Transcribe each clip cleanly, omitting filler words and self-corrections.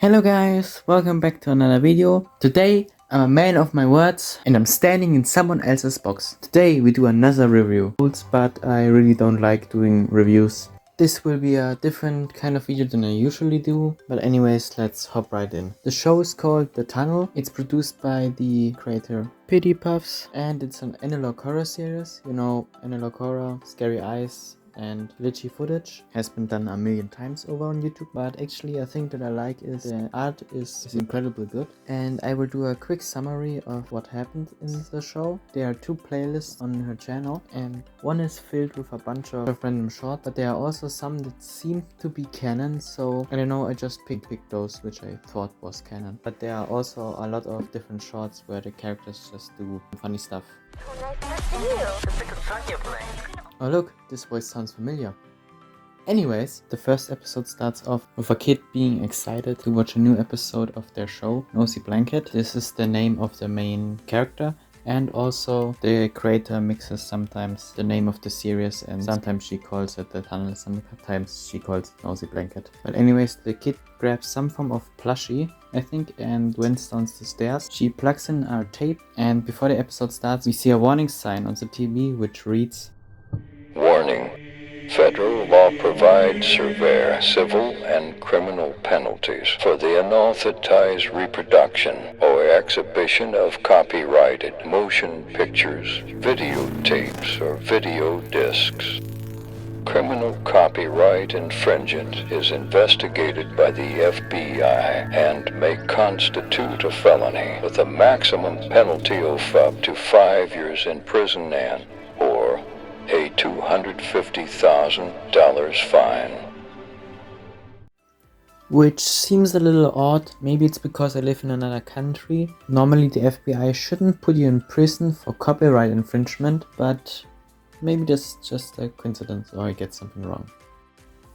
Hello guys, welcome back to another video. Today I'm a man of my words and I'm standing in someone else's box. Today we do another review, but I really don't like doing reviews. This will be a different kind of video than I usually do, but anyways, let's hop right in. The show is called The Tunnel. It's produced by the creator Pity Puffs and it's an analog horror series. You know, analog horror, scary eyes and glitchy footage has been done a million times over on YouTube, but actually I think that I like is the art is incredibly good. And I will do a quick summary of what happened in the show. There are two playlists on her channel and one is filled with a bunch of random shorts, but there are also some that seem to be canon, so I don't know, I just picked those which I thought was canon. But there are also a lot of different shorts where the characters just do funny stuff. Oh look, this voice sounds familiar. Anyways, the first episode starts off with a kid being excited to watch a new episode of their show, Nosey Blanket. This is the name of the main character, and also the creator mixes sometimes the name of the series and sometimes she calls it The Tunnel, sometimes she calls it Nosey Blanket. But anyways, the kid grabs some form of plushie, I think, and went down the stairs. She plugs in our tape, and before the episode starts we see a warning sign on the TV which reads, "Warning. Federal law provides severe civil and criminal penalties for the unauthorized reproduction or exhibition of copyrighted motion pictures, videotapes, or video discs. Criminal copyright infringement is investigated by the FBI and may constitute a felony with a maximum penalty of up to 5 years in prison and or a $250,000 fine." Which seems a little odd. Maybe it's because I live in another country. Normally the FBI shouldn't put you in prison for copyright infringement, but maybe that's just a coincidence or I get something wrong.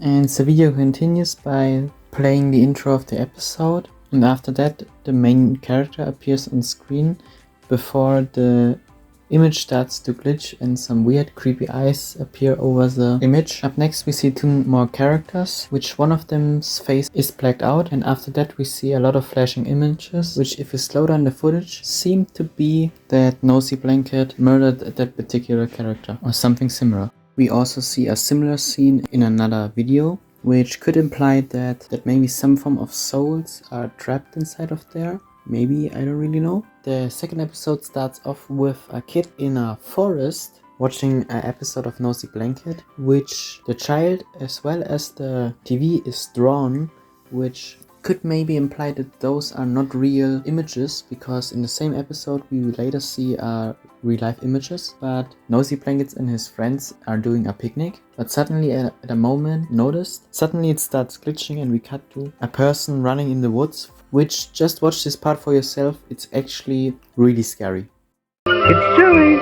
And the video continues by playing the intro of the episode, and after that the main character appears on screen before the image starts to glitch and some weird creepy eyes appear over the image. Up next we see two more characters, which one of them's face is blacked out, and after that we see a lot of flashing images, which if you slow down the footage seem to be that Nosey Blanket murdered that particular character or something similar. We also see a similar scene in another video, which could imply that maybe some form of souls are trapped inside of there. Maybe, I don't really know. The second episode starts off with a kid in a forest watching an episode of Nosey Blanket, which the child as well as the TV is drawn, which could maybe imply that those are not real images, because in the same episode we will later see real life images, but Nosey Blankets and his friends are doing a picnic, but suddenly at a moment suddenly it starts glitching and we cut to a person running in the woods, which, just watch this part for yourself, it's actually really scary. It's showing.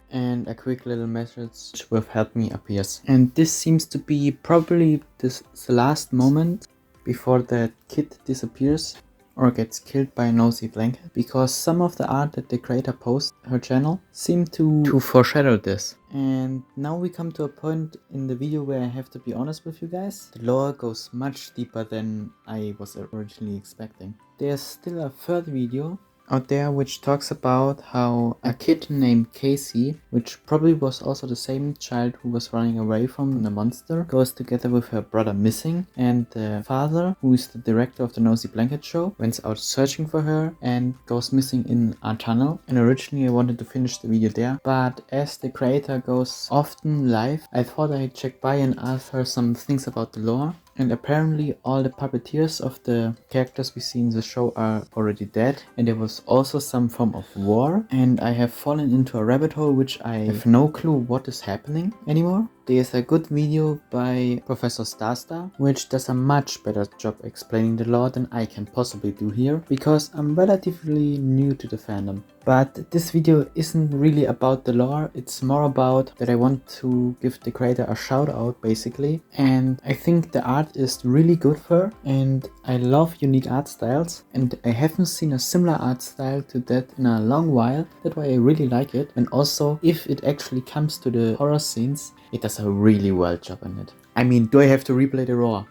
And a quick little message with "help me" appears. And this seems to be probably the last moment before the kid disappears or gets killed by Nosey Blanket, because some of the art that the creator posts her channel seem to foreshadow this. And now we come to a point in the video where I have to be honest with you guys. The lore goes much deeper than I was originally expecting. There's still a third video out there which talks about how a kid named Casey, which probably was also the same child who was running away from the monster, goes together with her brother missing, and the father, who is the director of the Nosey Blanket show, went out searching for her and goes missing in a tunnel. And originally I wanted to finish the video there, but as the creator goes often live, I thought I'd check by and ask her some things about the lore. And apparently all the puppeteers of the characters we see in the show are already dead, and there was also some form of war, and I have fallen into a rabbit hole which I have no clue what is happening anymore. there's a good video by Professor Starstar, which does a much better job explaining the lore than I can possibly do here, because I'm relatively new to the fandom. But this video isn't really about the lore, it's more about that I want to give the creator a shout out basically. And I think the art is really good for her, and I love unique art styles, and I haven't seen a similar art style to that in a long while. That's why I really like it. And also, if it actually comes to the horror scenes, it does a really well job on it. I mean, do I have to replay the roar?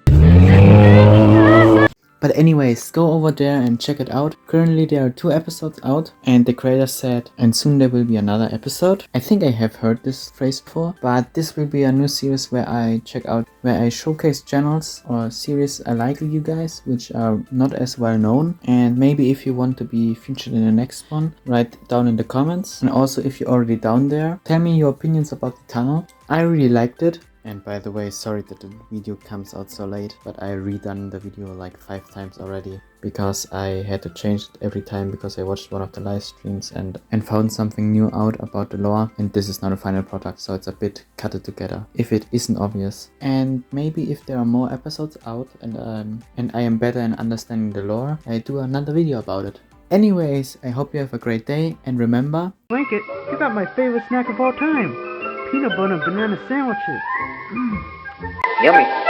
But anyways, go over there and check it out. Currently there are 2 episodes out, and the creator said, and soon there will be another episode. I think I have heard this phrase before, but this will be a new series where I showcase channels or series I like with you guys, which are not as well known. And maybe if you want to be featured in the next one, write down in the comments. And also if you're already down there, tell me your opinions about the tunnel. I really liked it. And by the way, sorry that the video comes out so late, but I redone the video like 5 times already, because I had to change it every time because I watched one of the live streams and found something new out about the lore, and this is not a final product, so it's a bit cut it together if it isn't obvious. And maybe if there are more episodes out and I am better in understanding the lore, I do another video about it. Anyways, I hope you have a great day, and remember, Blanket, you got my favorite snack of all time. Peanut butter and banana sandwiches. Yummy.